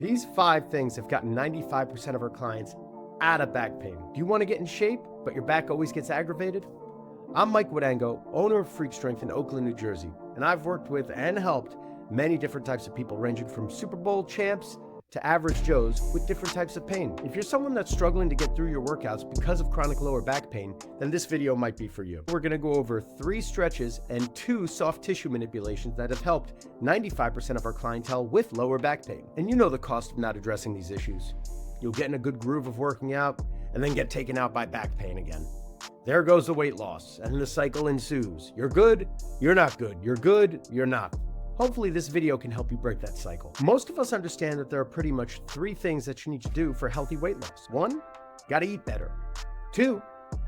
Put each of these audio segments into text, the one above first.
These 5 things have gotten 95% of our clients out of back pain. Do you want to get in shape, but your back always gets aggravated? I'm Mike Wadango, owner of Freak Strength in Oakland, New Jersey, and I've worked with and helped many different types of people, ranging from Super Bowl champs to average Joes with different types of pain. If you're someone that's struggling to get through your workouts because of chronic lower back pain, then this video might be for you. We're gonna go over 3 stretches and 2 soft tissue manipulations that have helped 95% of our clientele with lower back pain. And you know the cost of not addressing these issues. You'll get in a good groove of working out and then get taken out by back pain again. There goes the weight loss, and the cycle ensues. You're good, you're not good. You're good, you're not. Hopefully this video can help you break that cycle. Most of us understand that there are pretty much 3 things that you need to do for healthy weight loss. 1, you gotta eat better. 2,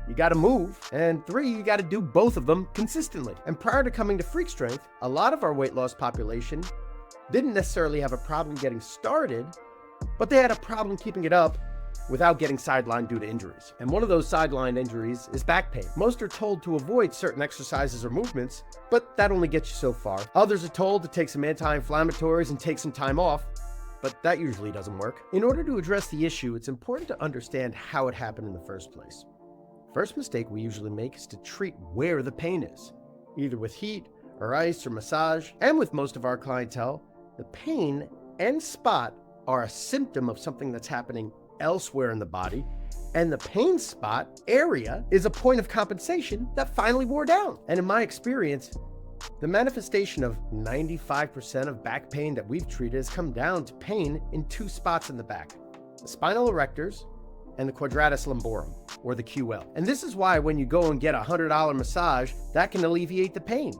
you gotta move. And 3, you gotta do both of them consistently. And prior to coming to Freak Strength, a lot of our weight loss population didn't necessarily have a problem getting started, but they had a problem keeping it up without getting sidelined due to injuries. And one of those sidelined injuries is back pain. Most are told to avoid certain exercises or movements, but that only gets you so far. Others are told to take some anti-inflammatories and take some time off, but that usually doesn't work. In order to address the issue, it's important to understand how it happened in the first place. First mistake we usually make is to treat where the pain is, either with heat or ice or massage. And with most of our clientele, the pain and spot are a symptom of something that's happening elsewhere in the body, and the pain spot area is a point of compensation that finally wore down. And in my experience, the manifestation of 95% of back pain that we've treated has come down to pain in 2 spots in the back: the spinal erectors and the quadratus lumborum, or the QL. And this is why when you go and get a $100 massage, that can alleviate the pain,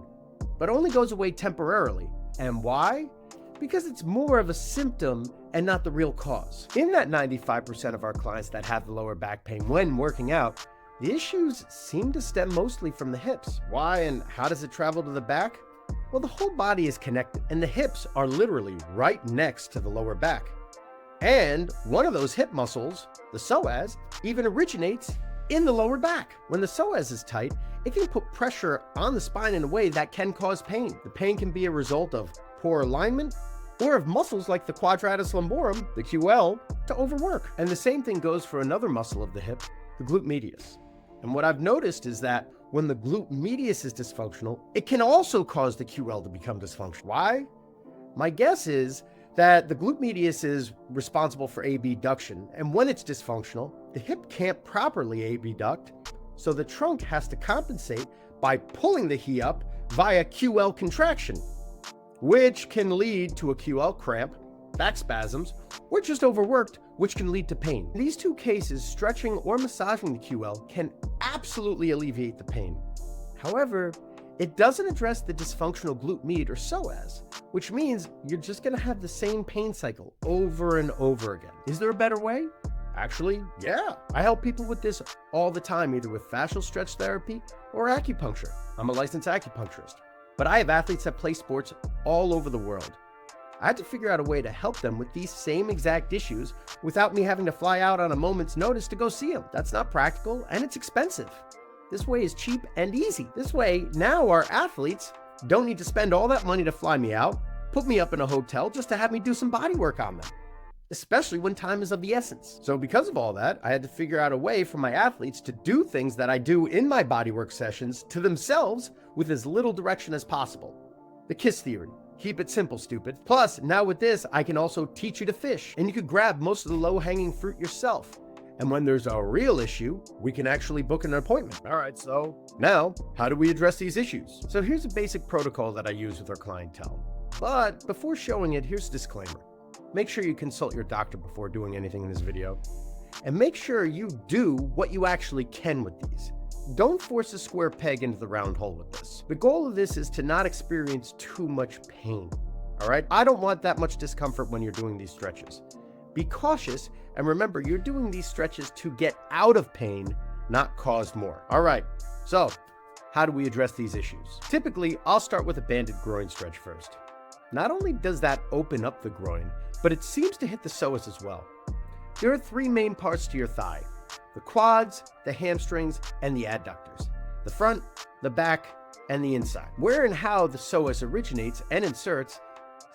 but only goes away temporarily. And why? Because it's more of a symptom and not the real cause. In that 95% of our clients that have the lower back pain when working out, the issues seem to stem mostly from the hips. Why and how does it travel to the back? Well, the whole body is connected, and the hips are literally right next to the lower back. And one of those hip muscles, the psoas, even originates in the lower back. When the psoas is tight, it can put pressure on the spine in a way that can cause pain. The pain can be a result of poor alignment, or of muscles like the quadratus lumborum, the QL, to overwork. And the same thing goes for another muscle of the hip, the glute medius. And what I've noticed is that when the glute medius is dysfunctional, it can also cause the QL to become dysfunctional. Why? My guess is that the glute medius is responsible for abduction, and when it's dysfunctional, the hip can't properly abduct, so the trunk has to compensate by pulling the knee up via QL contraction, which can lead to a QL cramp, back spasms, or just overworked, which can lead to pain. In these 2 cases, stretching or massaging the QL can absolutely alleviate the pain. However, it doesn't address the dysfunctional glute med or psoas, which means you're just gonna have the same pain cycle over and over again. Is there a better way? Actually, yeah. I help people with this all the time, either with fascial stretch therapy or acupuncture. I'm a licensed acupuncturist. But I have athletes that play sports all over the world. I had to figure out a way to help them with these same exact issues without me having to fly out on a moment's notice to go see them. That's not practical, and it's expensive. This way is cheap and easy. This way, now our athletes don't need to spend all that money to fly me out, put me up in a hotel just to have me do some body work on them, especially when time is of the essence. So because of all that, I had to figure out a way for my athletes to do things that I do in my bodywork sessions to themselves with as little direction as possible. The KISS theory. Keep it simple, stupid. Plus, now with this, I can also teach you to fish, and you could grab most of the low-hanging fruit yourself. And when there's a real issue, we can actually book an appointment. All right, so now, how do we address these issues? So here's a basic protocol that I use with our clientele. But before showing it, here's a disclaimer. Make sure you consult your doctor before doing anything in this video. And make sure you do what you actually can with these. Don't force a square peg into the round hole with this. The goal of this is to not experience too much pain, all right? I don't want that much discomfort when you're doing these stretches. Be cautious, and remember, you're doing these stretches to get out of pain, not cause more. All right, so how do we address these issues? Typically, I'll start with a banded groin stretch first. Not only does that open up the groin, but it seems to hit the psoas as well. There are 3 main parts to your thigh: the quads, the hamstrings, and the adductors. The front, the back, and the inside. Where and how the psoas originates and inserts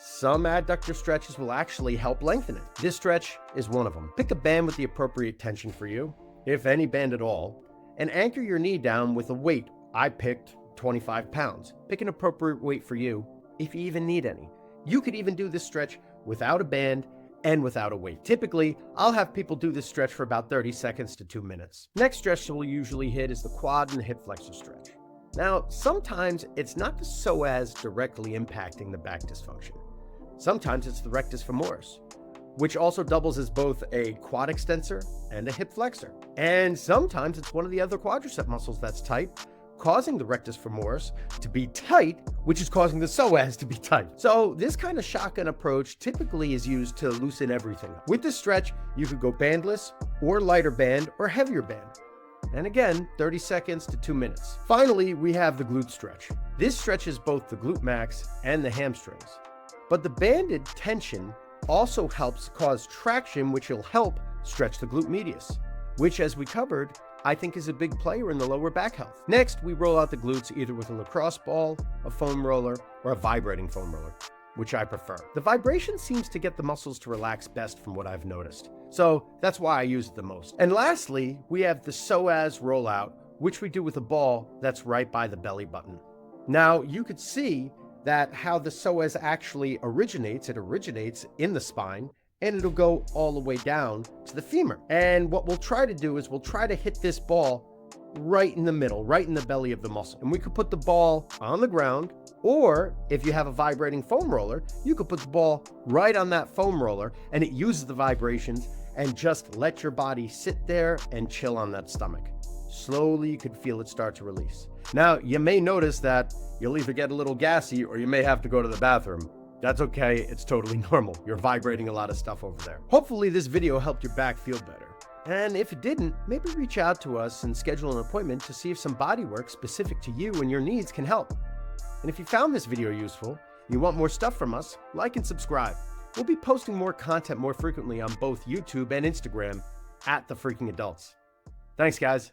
Some adductor stretches will actually help lengthen it. This stretch is one of them. Pick a band with the appropriate tension for you, if any band at all, and anchor your knee down with a weight. I picked 25 pounds. Pick an appropriate weight for you, if you even need any. You could even do this stretch without a band and without a weight. Typically, I'll have people do this stretch for about 30 seconds to 2 minutes. Next stretch we'll usually hit is the quad and the hip flexor stretch. Now, sometimes it's not the psoas directly impacting the back dysfunction. Sometimes it's the rectus femoris, which also doubles as both a quad extensor and a hip flexor. And sometimes it's one of the other quadricep muscles that's tight, causing the rectus femoris to be tight, which is causing the psoas to be tight. So this kind of shotgun approach typically is used to loosen everything up. With this stretch, you could go bandless or lighter band or heavier band. And again, 30 seconds to 2 minutes. Finally, we have the glute stretch. This stretches both the glute max and the hamstrings. But the banded tension also helps cause traction, which will help stretch the glute medius, which, as we covered, I think is a big player in the lower back health. Next, we roll out the glutes either with a lacrosse ball, a foam roller, or a vibrating foam roller, which I prefer. The vibration seems to get the muscles to relax best from what I've noticed, so that's why I use it the most. And lastly, we have the psoas rollout, which we do with a ball that's right by the belly button. Now, you could see that how the psoas actually originates. It originates in the spine, and it'll go all the way down to the femur. And what we'll try to do is we'll try to hit this ball right in the middle, right in the belly of the muscle. And we could put the ball on the ground, or if you have a vibrating foam roller, you could put the ball right on that foam roller, and it uses the vibrations, and just let your body sit there and chill on that stomach. Slowly, you could feel it start to release. Now, you may notice that you'll either get a little gassy or you may have to go to the bathroom. That's okay, it's totally normal. You're vibrating a lot of stuff over there. Hopefully this video helped your back feel better. And if it didn't, maybe reach out to us and schedule an appointment to see if some body work specific to you and your needs can help. And if you found this video useful, and you want more stuff from us, like and subscribe. We'll be posting more content more frequently on both YouTube and Instagram @TheFreakingAdults. Thanks, guys.